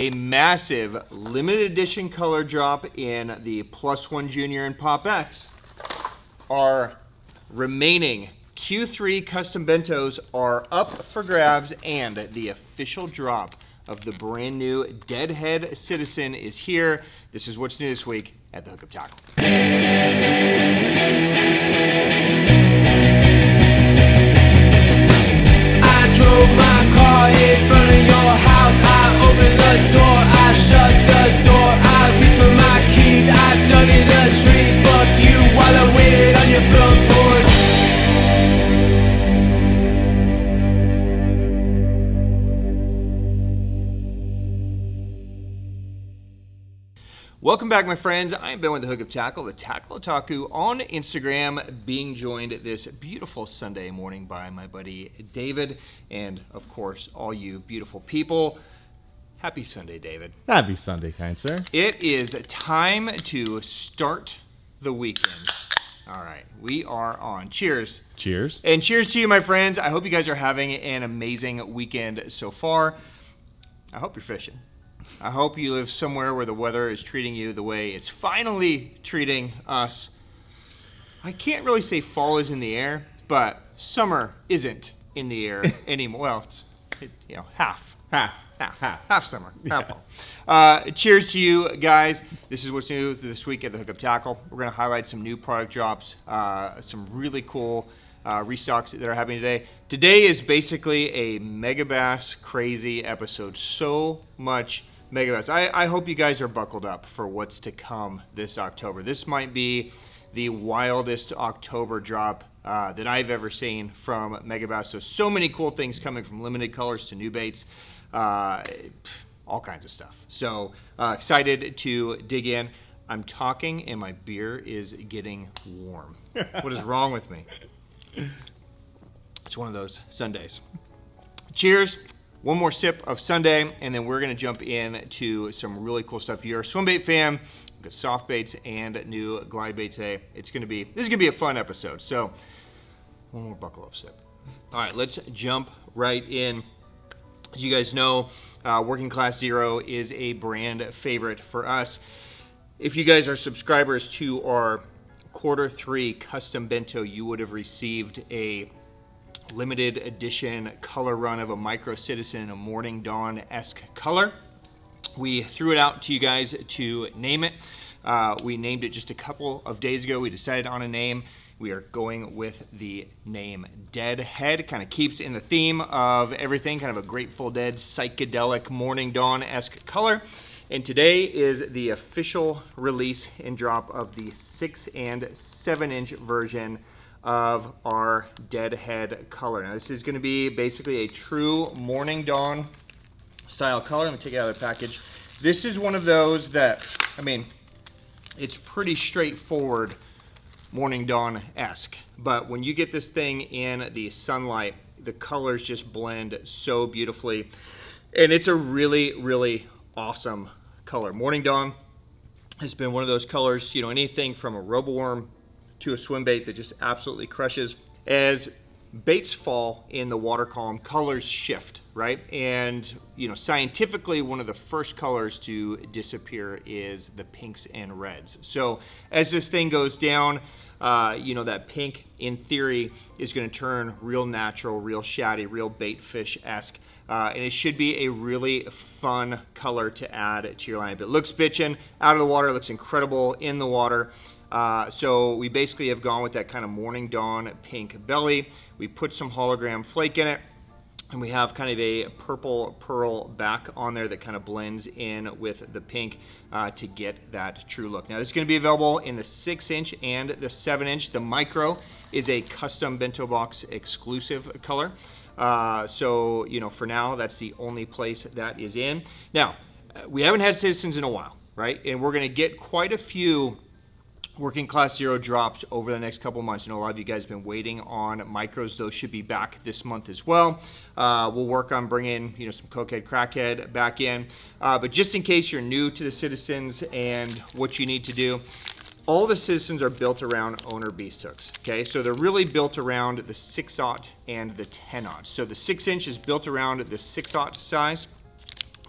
A massive limited edition color drop in the +1 Junior and PopX. Our remaining Q3 Custom Bentos are up for grabs, and the official drop of the brand new Deadhead Citizen is here. This is what's new this week at the Hookup Tackle. I drove my car in front of your house. I opened the door, I shut the door. I reached for my keys, I dug in a tree. Fuck you while I waited on your front porch. Welcome back, my friends. I'm Ben with the Hookup Tackle, the Tackle Otaku on Instagram, being joined this beautiful Sunday morning by my buddy David, and of course, all you beautiful people. Happy Sunday, David. Happy Sunday, kind sir. It is time to start the weekend. All right, we are on. Cheers. Cheers. And cheers to you, my friends. I hope you guys are having an amazing weekend so far. I hope you're fishing. I hope you live somewhere where the weather is treating you the way it's finally treating us. I can't really say fall is in the air, but summer isn't in the air anymore. Well, it's half summer, half fall. Cheers to you guys. This is what's new this week at the Hookup Tackle. We're going to highlight some new product drops, some really cool restocks that are happening today. Today is basically a Megabass crazy episode. So much Megabass. I hope you guys are buckled up for what's to come this October. This might be the wildest October drop that I've ever seen from Megabass. So many cool things coming, from limited colors to new baits, all kinds of stuff. So excited to dig in. I'm talking and my beer is getting warm. What is wrong with me? It's one of those Sundays. Cheers. One more sip of Sunday, and then we're going to jump into some really cool stuff. If you're a swim bait fan, we've got soft baits and new glide bait today. This is going to be a fun episode. So one more buckle up sip. All right, let's jump right in. As you guys know, Working Class Zero is a brand favorite for us. If you guys are subscribers to our Q3 Custom Bento, you would have received a limited edition color run of a Micro Citizen, a Morning Dawn-esque color. We threw it out to you guys to name it. We named it just a couple of days ago. We decided on a name. We are going with the name Deadhead. Kind of keeps in the theme of everything, kind of a Grateful Dead, psychedelic, Morning Dawn-esque color. And today is the official release and drop of the 6 and 7 inch version of our Deadhead color. Now this is going to be basically a true Morning Dawn style color. Let me take it out of the package. This is one of those that, I mean, it's pretty straightforward Morning Dawn-esque, but when you get this thing in the sunlight, the colors just blend so beautifully, and it's a really, really awesome color. Morning Dawn has been one of those colors, you know, anything from a roboworm to a swim bait that just absolutely crushes. As baits fall in the water column, colors shift, right? And, you know, scientifically, one of the first colors to disappear is the pinks and reds. So as this thing goes down, you know, that pink, in theory, is going to turn real natural, real shaddy, real bait fish-esque. And it should be a really fun color to add to your lineup. It looks bitchin' out of the water, looks incredible in the water. So we basically have gone with that kind of Morning Dawn pink belly. We put some hologram flake in it, and we have kind of a purple pearl back on there that kind of blends in with the pink to get that true look. Now this is going to be available in the 6 inch and the 7 inch. The micro is a custom Bento Box exclusive color. So, you know, for now, that's the only place that is in. Now, we haven't had Citizens in a while, right? And we're going to get quite a few Working Class Zero drops over the next couple months. I know a lot of you guys have been waiting on micros. Those should be back this month as well. We'll work on bringing, you know, some Cokehead, Crackhead back in. But just in case you're new to the Citizens and what you need to do, all the Citizens are built around owner beast hooks, okay? So they're really built around the 6/0 and the 10/0. So the 6 inch is built around the 6/0 size.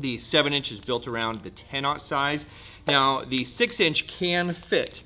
The 7-inch is built around the 10-aught size. Now, the 6-inch can fit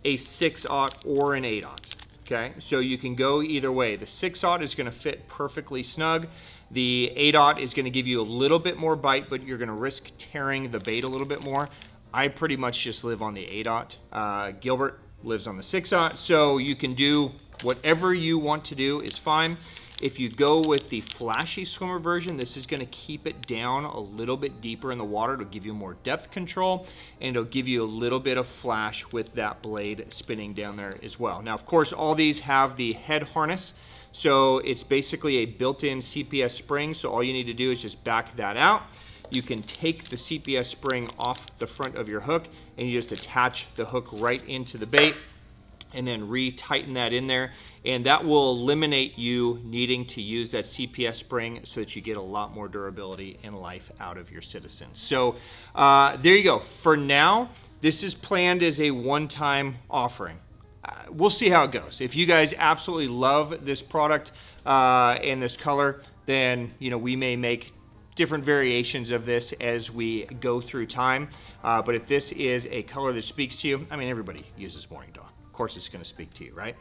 a 6-aught or an 8-aught. Okay, so you can go either way. The 6-aught is going to fit perfectly snug. The 8-aught is going to give you a little bit more bite, but you're going to risk tearing the bait a little bit more. I pretty much just live on the 8-aught. Gilbert lives on the 6-aught, so you can do whatever you want to do is fine. If you go with the flashy swimmer version, this is going to keep it down a little bit deeper in the water. It'll give you more depth control, and it'll give you a little bit of flash with that blade spinning down there as well. Now, of course, all these have the head harness, so it's basically a built-in CPS spring, so all you need to do is just back that out. You can take the CPS spring off the front of your hook, and you just attach the hook right into the bait, and then re-tighten that in there, and that will eliminate you needing to use that CPS spring so that you get a lot more durability and life out of your Citizens. So there you go. For now, this is planned as a one-time offering. We'll see how it goes. If you guys absolutely love this product and this color, then we may make different variations of this as we go through time. But if this is a color that speaks to you, I mean, everybody uses Morning Dawn. Of course it's going to speak to you, right?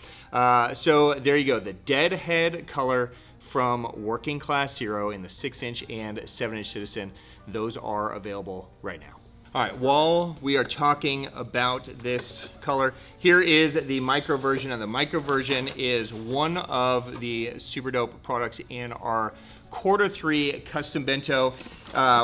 So there you go, the Deadhead color from Working Class Zero in the 6-inch and 7-inch Citizen. Those are available right now. All right, while we are talking about this color, here is the micro version, and the micro version is one of the super dope products in our Q3 Custom Bento.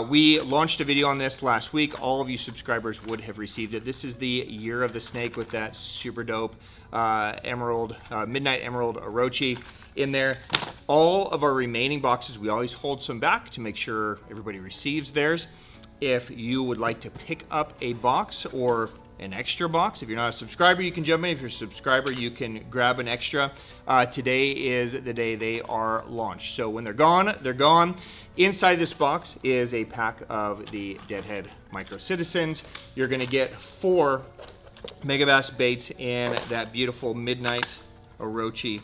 We launched a video on this last week. All of you subscribers would have received it. This is the Year of the Snake with that super dope emerald, midnight emerald Orochi in there. All of our remaining boxes, we always hold some back to make sure everybody receives theirs. If you would like to pick up a box or an extra box, if you're not a subscriber, you can jump in. If you're a subscriber, you can grab an extra. Today is the day they are launched. So when they're gone, they're gone. Inside this box is a pack of the Deadhead Micro Citizens. You're gonna get 4 Megabass baits in that beautiful Midnight Orochi.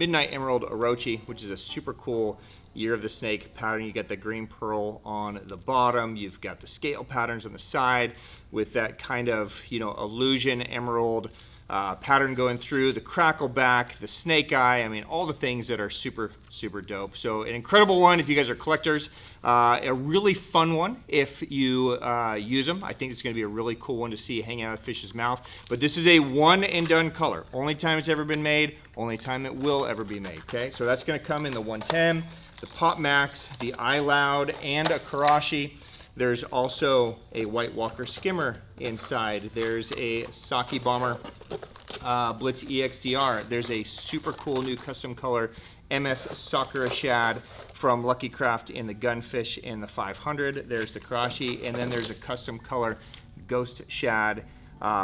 Midnight Emerald Orochi, which is a super cool Year of the Snake pattern. You got the green pearl on the bottom. You've got the scale patterns on the side with that kind of, illusion emerald pattern going through, the crackle back, the snake eye. I mean, all the things that are super, super dope. So an incredible one if you guys are collectors. A really fun one if you use them. I think it's going to be a really cool one to see hanging out of a fish's mouth. But this is a one and done color. Only time it's ever been made, only time it will ever be made. Okay, so that's going to come in the 110, the Pop Max, the I Loud, and a Karashi. There's also a White Walker skimmer inside. There's a Saki Bomber Blitz EXDR. There's a super cool new custom color MS Sakura Shad from Lucky Craft in the Gunfish in the 500. There's the Karashi, and then there's a custom color Ghost Shad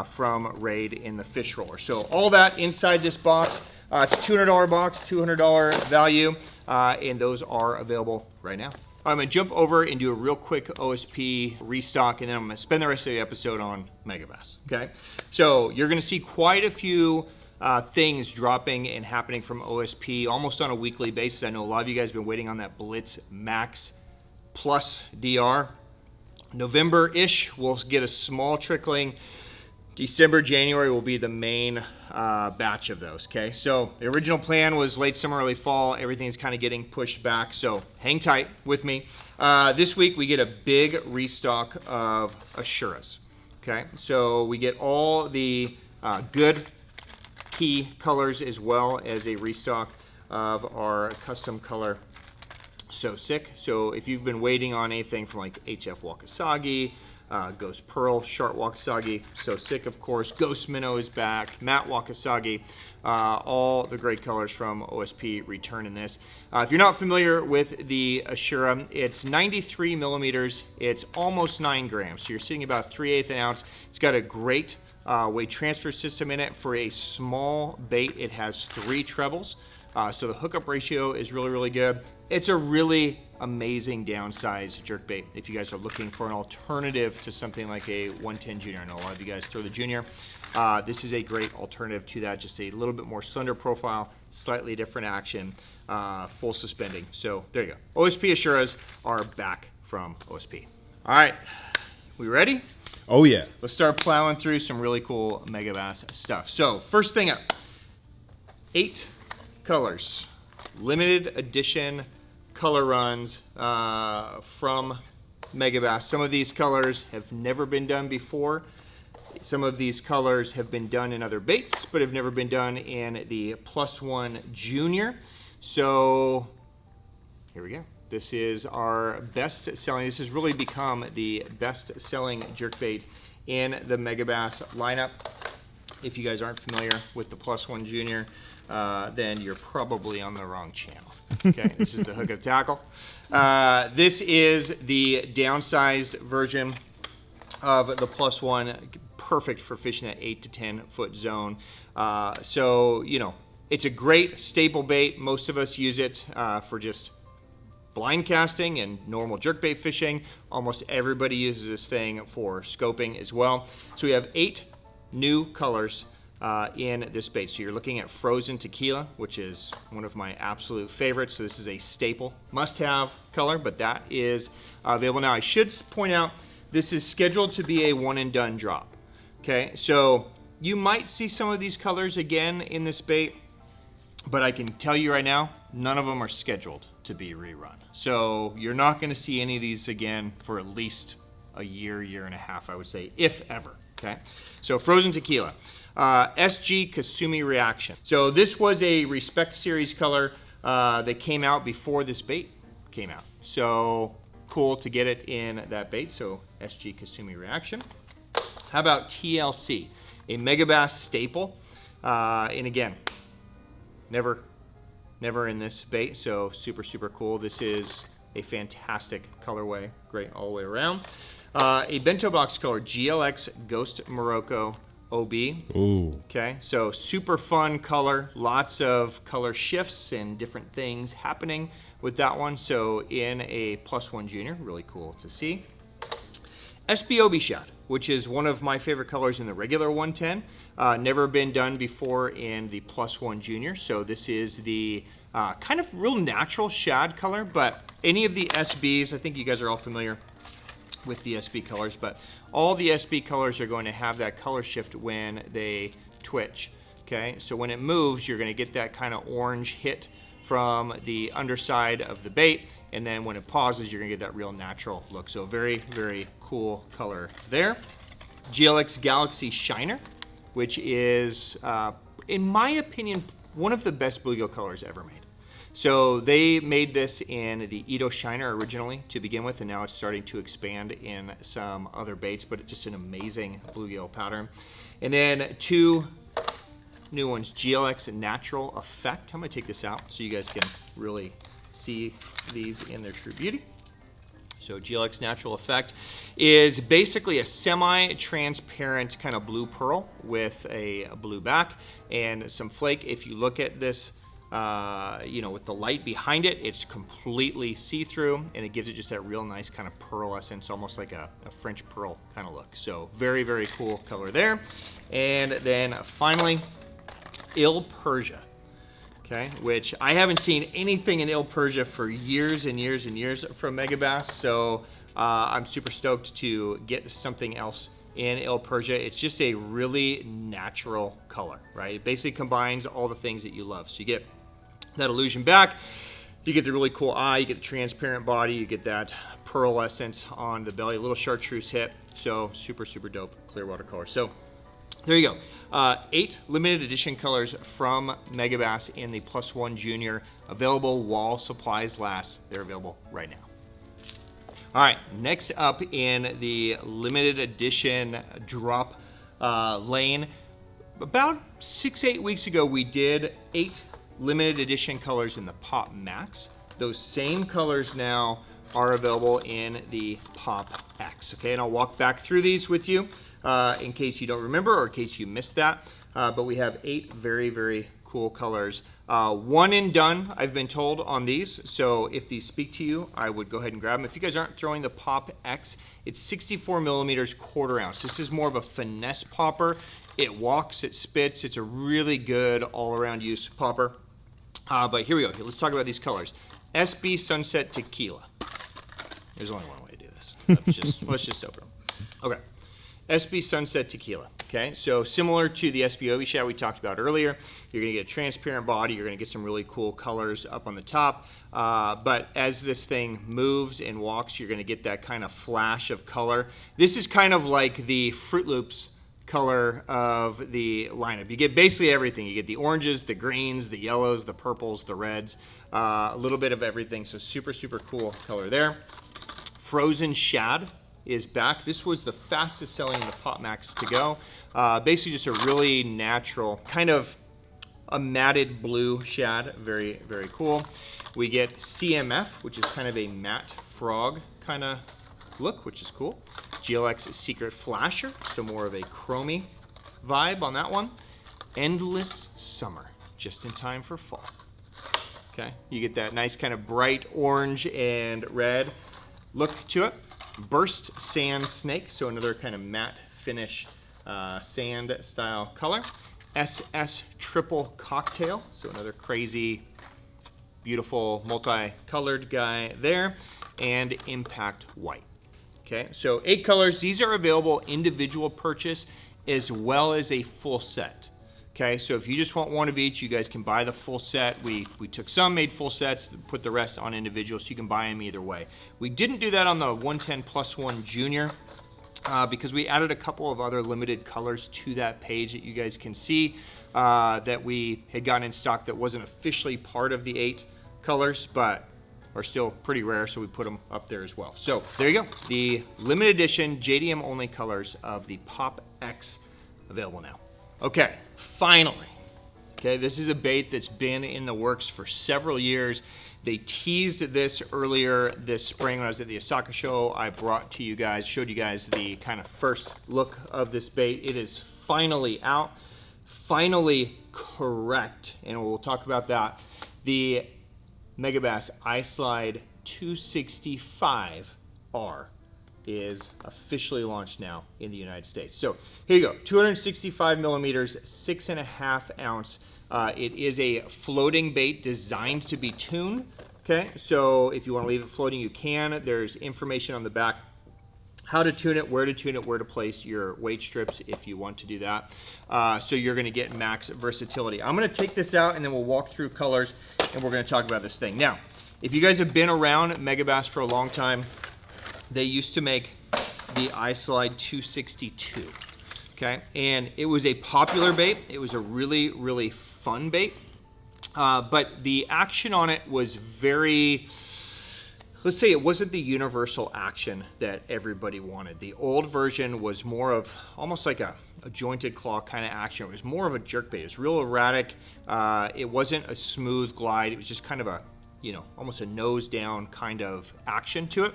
from Raid in the Fish Roller. So all that inside this box. It's a $200 box, $200 value, and those are available right now. I'm going to jump over and do a real quick OSP restock, and then I'm going to spend the rest of the episode on Megabass, okay? So you're going to see quite a few things dropping and happening from OSP almost on a weekly basis. I know a lot of you guys have been waiting on that Blitz Max Plus DR. November-ish, we'll get a small trickling. December, January will be the main batch of those, okay? So the original plan was late summer, early fall. Everything's kind of getting pushed back, so hang tight with me. This week we get a big restock of Asuras, okay? So we get all the good key colors as well as a restock of our custom color So Sick. So if you've been waiting on anything from like HF Wakasagi, Ghost Pearl, Shark Wakasagi, So Sick, of course, Ghost Minnow is back, Matte Wakasagi, all the great colors from OSP return in this. If you're not familiar with the Asura, it's 93 millimeters, it's almost 9 grams, so you're sitting about 3/8 an ounce. It's got a great weight transfer system in it. For a small bait, it has 3 trebles, so the hookup ratio is really, really good. It's a really amazing downsized jerkbait if you guys are looking for an alternative to something like a 110 Junior. I know a lot of you guys throw the Junior. This is a great alternative to that, just a little bit more slender profile, slightly different action, full suspending. So there you go. OSP Asuras are back from OSP. All right, we ready? Oh yeah. Let's start plowing through some really cool Megabass stuff. So first thing up, 8 colors, limited edition color runs from Megabass. Some of these colors have never been done before. Some of these colors have been done in other baits, but have never been done in the +1 Junior. So here we go. This is our best selling. This has really become the best selling jerkbait in the Megabass lineup. If you guys aren't familiar with the +1 Junior, then you're probably on the wrong channel. Okay, this is the hookup tackle. This is the downsized version of the +1, perfect for fishing that 8 to 10 foot zone. So, you know, it's a great staple bait. Most of us use it for just blind casting and normal jerkbait fishing. Almost everybody uses this thing for scoping as well. So we have 8 new colors in this bait. So you're looking at Frozen Tequila, which is one of my absolute favorites. So this is a staple must-have color, but that is available now. I should point out this is scheduled to be a one and done drop. Okay, so you might see some of these colors again in this bait, but I can tell you right now, none of them are scheduled to be rerun. So you're not going to see any of these again for at least a year, year and a half, I would say, if ever. Okay, so Frozen Tequila, SG Kasumi Reaction. So this was a Respect Series color that came out before this bait came out. So cool to get it in that bait. So SG Kasumi Reaction. How about TLC, a Megabass staple, and again, never in this bait, so super, super cool. This is a fantastic colorway, great all the way around. A Bento Box Color, GLX Ghost Morocco OB. Ooh. Okay, so super fun color, lots of color shifts and different things happening with that one. So in a +1 Junior, really cool to see. SBOB Shad, which is one of my favorite colors in the regular 110. Never been done before in the +1 Junior. So this is the kind of real natural shad color, but any of the SBs, I think you guys are all familiar with the SB colors, but all the SB colors are going to have that color shift when they twitch. Okay, so when it moves, you're going to get that kind of orange hit from the underside of the bait, and then when it pauses, you're going to get that real natural look. So very, very cool color there. GLX Galaxy Shiner, which is, in my opinion, one of the best bluegill colors ever made. So they made this in the Ito Shiner originally to begin with, and now it's starting to expand in some other baits, but it's just an amazing bluegill pattern. And then 2 new ones, GLX Natural Effect. I'm gonna take this out so you guys can really see these in their true beauty. So GLX Natural Effect is basically a semi-transparent kind of blue pearl with a blue back and some flake. If you look at this, you know, with the light behind it, it's completely see-through, and it gives it just that real nice kind of pearlescence, almost like a French pearl kind of look. So very, very cool color there. And then finally, Il Persia. Okay, which I haven't seen anything in Il Persia for years and years and years from Megabass, so I'm super stoked to get something else in Il Persia. It's just a really natural color, right? It basically combines all the things that you love. So you get that illusion back, you get the really cool eye, you get the transparent body, you get that pearlescent on the belly, a little chartreuse hit. So super, super dope clear water color. So there you go. 8 limited edition colors from Megabass in the +1 Junior, available while supplies last. They're available right now. All right, next up in the limited edition drop lane, about 6-8 weeks ago, we did 8 limited edition colors in the Pop Max. Those same colors now are available in the PopX. Okay, and I'll walk back through these with you in case you don't remember or in case you missed that. But we have 8 very, very cool colors. One and done, I've been told, on these. So if these speak to you, I would go ahead and grab them. If you guys aren't throwing the PopX, it's 64 millimeters, 1/4 ounce. This is more of a finesse popper. It walks, it spits. It's a really good all-around use popper. But here we go. Let's talk about these colors. SB Sunset Tequila. There's only one way to do this. Let's just open them. Okay. SB Sunset Tequila. Okay, so similar to the SB Obi Shad we talked about earlier, you're going to get a transparent body, you're going to get some really cool colors up on the top, but as this thing moves and walks, you're going to get that kind of flash of color. This is kind of like the Fruit Loops color of the lineup. You get basically everything. You get the oranges, the greens, the yellows, the purples, the reds, a little bit of everything, so super, super cool color there. Frozen Shad is back. This was the fastest selling in the PopMax to go. Basically just a really natural, kind of a matted blue shad. Very, very cool. We get CMF, which is kind of a matte frog kind of look, which is cool. GLX Secret Flasher, so more of a chromy vibe on that one. Endless Summer, just in time for fall. Okay, you get that nice kind of bright orange and red look to it. Burst Sand Snake, so another kind of matte finish sand style color. SS Triple Cocktail, so another crazy, beautiful, multicolored guy there. And Impact White. Okay, so 8 colors. These are available individual purchase as well as a full set. Okay, so if you just want one of each, you guys can buy the full set. We took some, made full sets, put the rest on individual, so you can buy them either way. We didn't do that on the 110+1 Junior because we added a couple of other limited colors to that page that you guys can see that we had gotten in stock that wasn't officially part of the 8 colors, but are still pretty rare, so we put them up there as well. So there you go, the limited edition JDM only colors of the PopX available now. Okay, finally. Okay, this is a bait that's been in the works for several years. They teased this earlier this spring when I was at the Osaka show. I brought to you guys, showed you guys the kind of first look of this bait. It is finally out, finally correct, and we'll talk about that. The Megabass iSlide 265R is officially launched now in the United States. So here you go, 265 millimeters, 6.5 ounce. It is a floating bait designed to be tuned. Okay, so if you want to leave it floating, you can. There's information on the back how to tune it, where to place your weight strips if you want to do that. So you're going to get max versatility. I'm going to take this out and then we'll walk through colors and we're going to talk about this thing. Now, if you guys have been around Megabass for a long time, they used to make the iSlide 262, okay? And it was a popular bait. It was a really, really fun bait. But the action on it was very, let's say it wasn't the universal action that everybody wanted. The old version was more of almost like a jointed claw kind of action. It was more of a jerkbait. It was real erratic. It wasn't a smooth glide. It was just kind of a, you know, almost a nose down kind of action to it.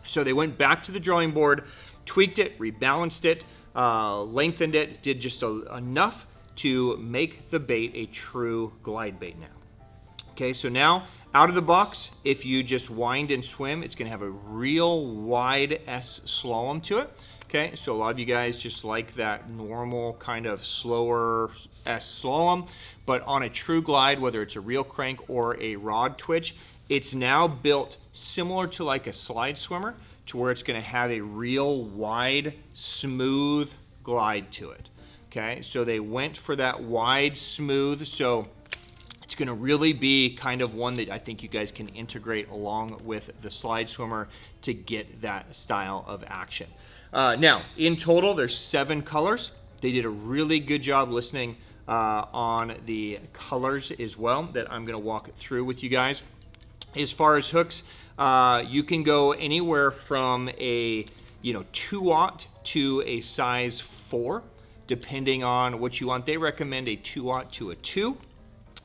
So they went back to the drawing board, tweaked it, rebalanced it, lengthened it, did just enough to make the bait a true glide bait now. Okay, so now out of the box, if you just wind and swim, it's gonna have a real wide S slalom to it. Okay, so a lot of you guys just like that normal kind of slower S slalom, but on a true glide, whether it's a reel crank or a rod twitch, it's now built similar to like a slide swimmer to where it's gonna have a real wide, smooth glide to it. Okay, so they went for that wide, smooth, so it's gonna really be kind of one that I think you guys can integrate along with the slide swimmer to get that style of action. Now, in total, there's 7 colors. They did a really good job listening on the colors as well that I'm gonna walk through with you guys. As far as hooks, you can go anywhere from a 2-aught to a size 4, depending on what you want. They recommend a 2-aught to a 2.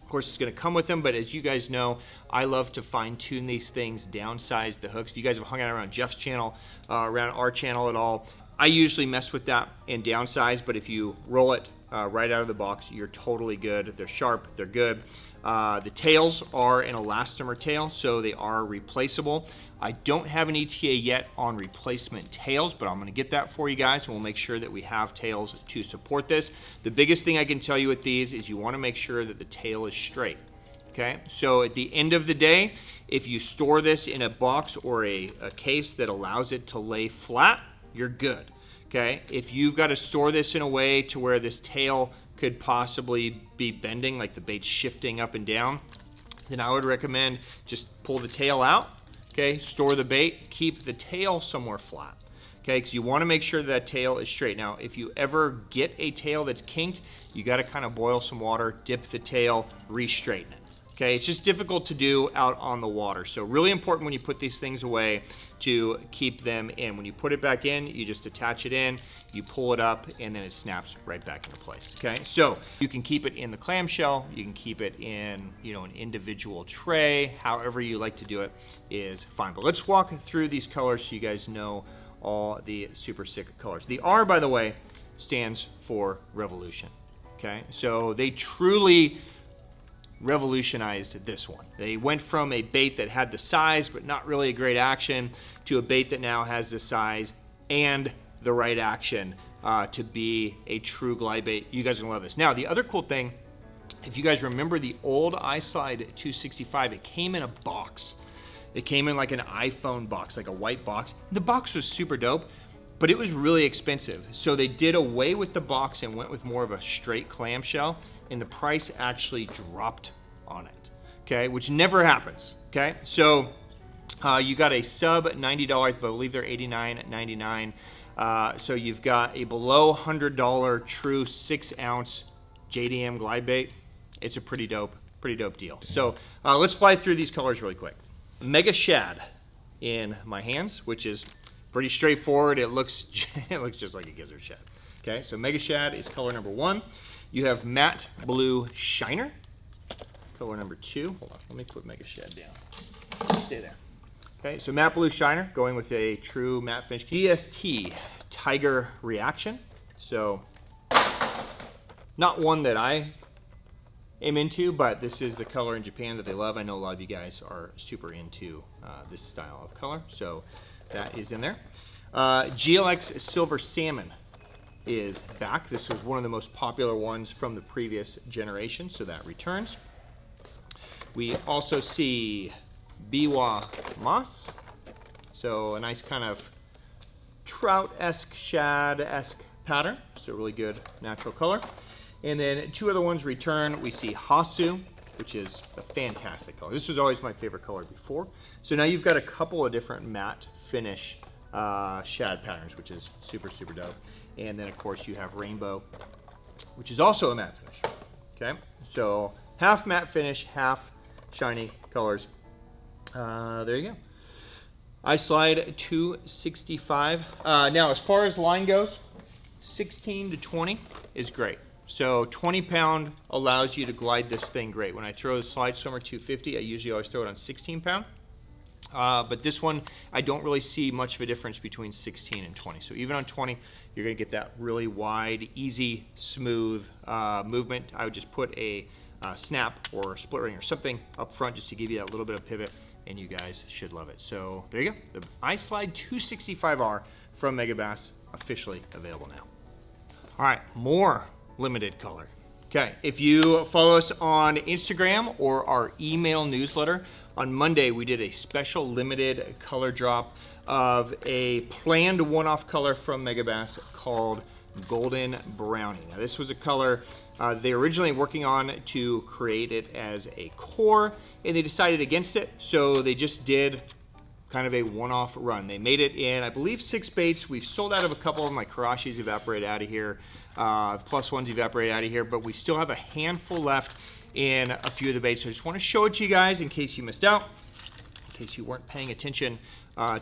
Of course, it's going to come with them, but as you guys know, I love to fine-tune these things, downsize the hooks. If you guys have hung out around Jeff's channel, around our channel at all, I usually mess with that and downsize, but if you roll it right out of the box, you're totally good. They're sharp, they're good. The tails are an elastomer tail, so they are replaceable. I don't have an ETA yet on replacement tails, but I'm going to get that for you guys, and we'll make sure that we have tails to support this. The biggest thing I can tell you with these is you want to make sure that the tail is straight. Okay, so at the end of the day, if you store this in a box or a case that allows it to lay flat, you're good. Okay, if you've got to store this in a way to where this tail could possibly be bending, like the bait's shifting up and down, then I would recommend just pull the tail out, okay, store the bait, keep the tail somewhere flat, okay, because you want to make sure that tail is straight. Now, if you ever get a tail that's kinked, you got to kind of boil some water, dip the tail, re-straighten it. Okay, it's just difficult to do out on the water. So really important when you put these things away to keep them in. When you put it back in, you just attach it in, you pull it up, and then it snaps right back into place. Okay, so you can keep it in the clamshell, you can keep it in, you know, an individual tray, however you like to do it is fine. But let's walk through these colors so you guys know all the super sick colors. The R, by the way, stands for revolution. Okay, so they truly revolutionized this one. They went from a bait that had the size but not really a great action to a bait that now has the size and the right action to be a true glide bait. You guys are gonna love this. Now, the other cool thing, if you guys remember the old iSlide 265, it came in a box. It came in like an iPhone box, like a white box. The box was super dope, but it was really expensive. So they did away with the box and went with more of a straight clamshell, and the price actually dropped on it, okay, which never happens, okay? So you got a sub $90, but I believe they're $89.99. So you've got a below $100 true 6-ounce JDM glide bait. It's a pretty dope deal. So let's fly through these colors really quick. Mega Shad in my hands, which is pretty straightforward. It looks just like a gizzard shad. Okay, so Mega Shad is color number 1. You have Matte Blue Shiner, color number 2. Hold on, let me put Mega Shad down. Stay there. Okay, so Matte Blue Shiner going with a true matte finish. DST Tiger Reaction. So not one that I am into, but this is the color in Japan that they love. I know a lot of you guys are super into this style of color, so that is in there. GLX Silver Salmon is back. This was one of the most popular ones from the previous generation, so that returns. We also see Biwa Moss, so a nice kind of trout-esque, shad-esque pattern, so really good natural color. And then 2 other ones return. We see Hasu, which is a fantastic color. This was always my favorite color before. So now you've got a couple of different matte finish shad patterns, which is super dope. And then of course you have Rainbow, which is also a matte finish. Okay, so half matte finish, half shiny colors. There you go. iSlide 265. Now as far as line goes, 16 to 20 is great. So 20 pound allows you to glide this thing great. When I throw the Slide Swimmer 250, I usually always throw it on 16 pound. But this one, I don't really see much of a difference between 16 and 20. So even on 20, you're gonna get that really wide, easy, smooth movement. I would just put a snap or a split ring or something up front just to give you that little bit of pivot, and you guys should love it. So there you go. The iSlide 265R from Megabass, officially available now. All right, more limited color. Okay, if you follow us on Instagram or our email newsletter, on Monday we did a special limited color drop of a planned one-off color from Megabass called Golden Brownie. Now this was a color they originally working on to create it as a core, and they decided against it, so they just did kind of a one-off run. They made it in, I believe, 6 baits. We've sold out of a couple of them, like Karashi's evaporate out of here, plus ones evaporate out of here, but we still have a handful left in a few of the baits. So I just want to show it to you guys in case you missed out, in case you weren't paying attention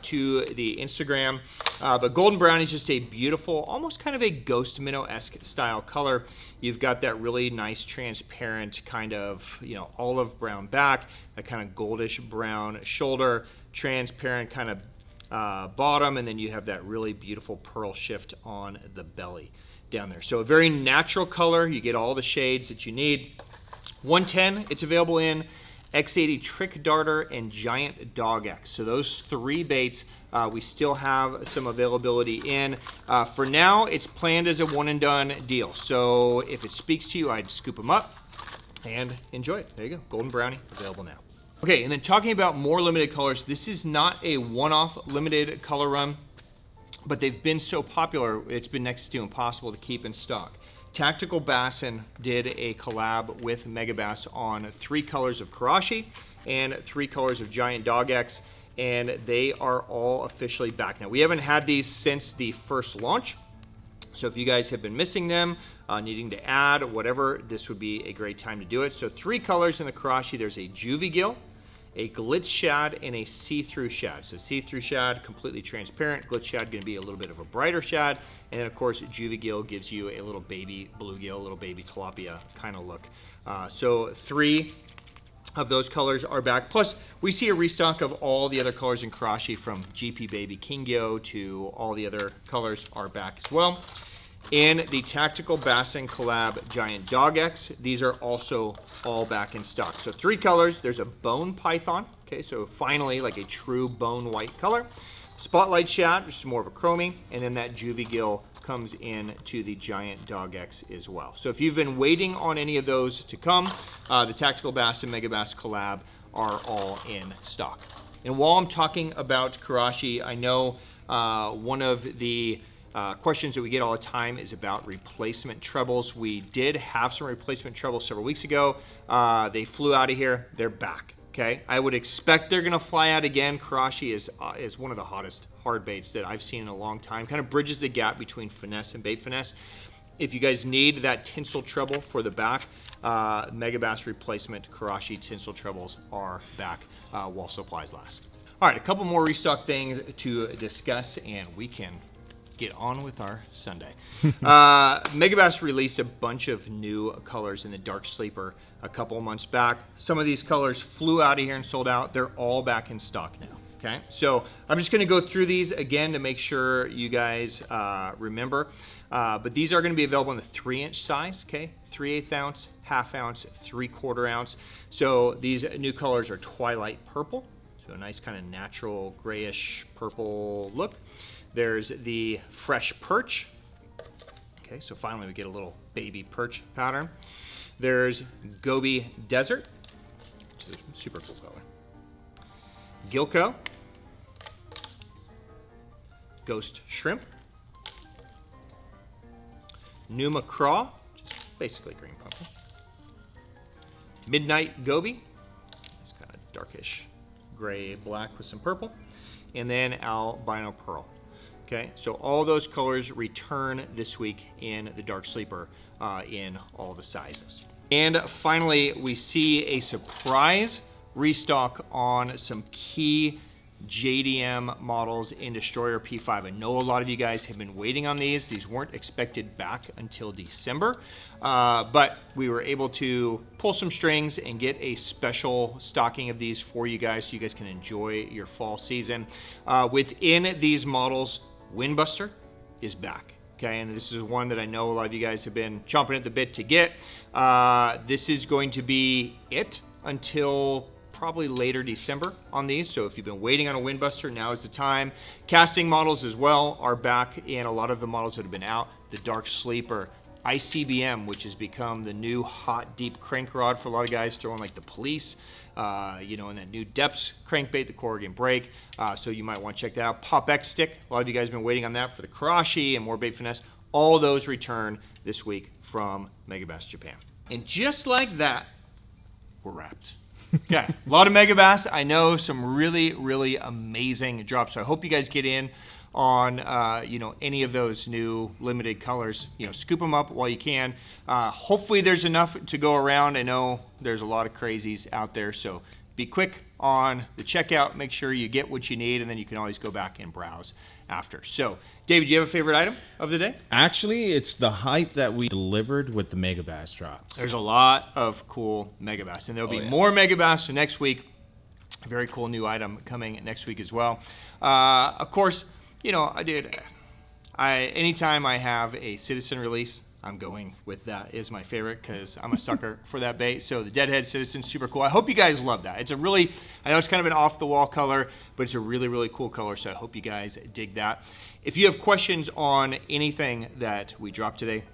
to the Instagram. But Golden Brownie is just a beautiful, almost kind of a ghost minnow-esque style color. You've got that really nice transparent kind of, you know, olive brown back, a kind of goldish brown shoulder, transparent kind of bottom, and then you have that really beautiful pearl shift on the belly down there. So a very natural color. You get all the shades that you need. 110, it's available in X80 Trick Darter and Giant Dog X. So those 3 baits we still have some availability in. For now, it's planned as a one and done deal. So if it speaks to you, I'd scoop them up. and enjoy it. There you go, Golden Brownie available now. Okay, and then talking about more limited colors, this is not a one-off limited color run, but they've been so popular, it's been next to impossible to keep in stock. Tactical Bassin did a collab with Megabass on 3 colors of Karashi and 3 colors of Giant Dog X, and they are all officially back now. We haven't had these since the first launch, so if you guys have been missing them, needing to add whatever, this would be a great time to do it. So 3 colors in the Karashi. There's a Juvie Gill, a Glitz Shad, and a See-Through Shad. So See-Through Shad, completely transparent. Glitz Shad going to be a little bit of a brighter shad. And then, of course, Juvie Gill gives you a little baby bluegill, a little baby tilapia kind of look. So 3 of those colors are back. Plus, we see a restock of all the other colors in Karashi, from GP Baby Kingyo to all the other colors are back as well. In the Tactical Bassin Collab Giant Dog X, these are also all back in stock. So 3 colors. There's a Bone Python. Okay, so finally like a true bone white color. Spotlight Shad, which is more of a chromie, and then that Juvie Gill comes in to the Giant Dog X as well. So if you've been waiting on any of those to come, the Tactical Bassin Megabass Collab are all in stock. And while I'm talking about Karashi, I know one of the questions that we get all the time is about replacement trebles. We did have some replacement trebles several weeks ago. They flew out of here. They're back. Okay, I would expect they're going to fly out again. Karashi is one of the hottest hard baits that I've seen in a long time. Kind of bridges the gap between finesse and bait finesse. If you guys need that tinsel treble for the back, Megabass replacement Karashi tinsel trebles are back while supplies last. All right, a couple more restock things to discuss, and we can get on with our Sunday. Megabass released a bunch of new colors in the Dark Sleeper a couple of months back. Some of these colors flew out of here and sold out. They're all back in stock now. Okay, so I'm just going to go through these again to make sure you guys remember. But these are going to be available in the 3-inch size. Okay, 3/8 ounce, 1/2 ounce, 3/4 ounce. So these new colors are Twilight Purple, so a nice kind of natural grayish purple look. There's the Fresh Perch. Okay, so finally we get a little baby perch pattern. There's Gobi Desert, which is a super cool color. Gilco. Ghost Shrimp. Numa Craw, which is basically green pumpkin. Midnight Gobi. It's kind of darkish gray black with some purple. And then Albino Pearl. Okay, so all those colors return this week in the Dark Sleeper in all the sizes. And finally, we see a surprise restock on some key JDM models in Destroyer P5. I know a lot of you guys have been waiting on these. These weren't expected back until December, but we were able to pull some strings and get a special stocking of these for you guys so you guys can enjoy your fall season. Within these models, Windbuster is back. Okay, and this is one that I know a lot of you guys have been chomping at the bit to get. This is going to be it until probably later December on these. So if you've been waiting on a Windbuster, now is the time. Casting models as well are back in a lot of the models that have been out. The Dark Sleeper, ICBM, which has become the new hot deep crank rod for a lot of guys throwing like the Police, you know, and that new Depths crankbait, the Corrigan Break. So you might want to check that out. PopX stick, a lot of you guys have been waiting on that for the Karashi and more bait finesse. All of those return this week from Megabass Japan. And just like that, we're wrapped. Okay, a lot of Megabass. I know some really, really amazing drops. So I hope you guys get in on you know, any of those new limited colors. You know, scoop them up while you can. Hopefully there's enough to go around. I know there's a lot of crazies out there, so be quick on the checkout. Make sure you get what you need, and then you can always go back and browse after. So, David, do you have a favorite item of the day? Actually, it's the hype that we delivered with the Megabass drops. There's a lot of cool Megabass, and there'll be more Megabass next week. A very cool new item coming next week as well. Of course, you know, anytime I have a Citizen release, I'm going with that is my favorite because I'm a sucker for that bait. So the Deadhead Citizen, super cool. I hope you guys love that. It's a really, I know it's kind of an off-the-wall color, but it's a really, really cool color. So I hope you guys dig that. If you have questions on anything that we dropped today,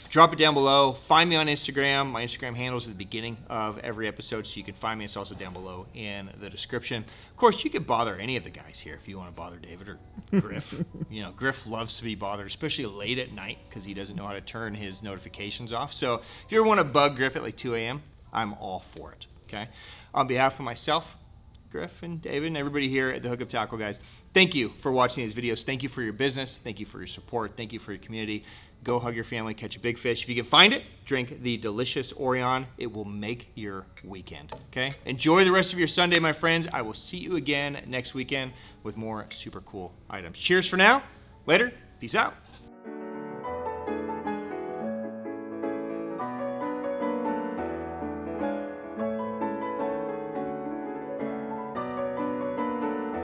Drop it down below. Find me on Instagram. My Instagram handle is at the beginning of every episode, so you can find me. It's also down below in the description. Of course, you could bother any of the guys here if you want to bother David or Griff. You know, Griff loves to be bothered, especially late at night because he doesn't know how to turn his notifications off. So if you ever want to bug Griff at like 2 a.m., I'm all for it, okay? On behalf of myself, Griff, and David, and everybody here at the Hookup Tackle, guys, thank you for watching these videos. Thank you for your business. Thank you for your support. Thank you for your community. Go hug your family, catch a big fish. If you can find it, drink the delicious Orion. It will make your weekend, okay? Enjoy the rest of your Sunday, my friends. I will see you again next weekend with more super cool items. Cheers for now. Later. Peace out.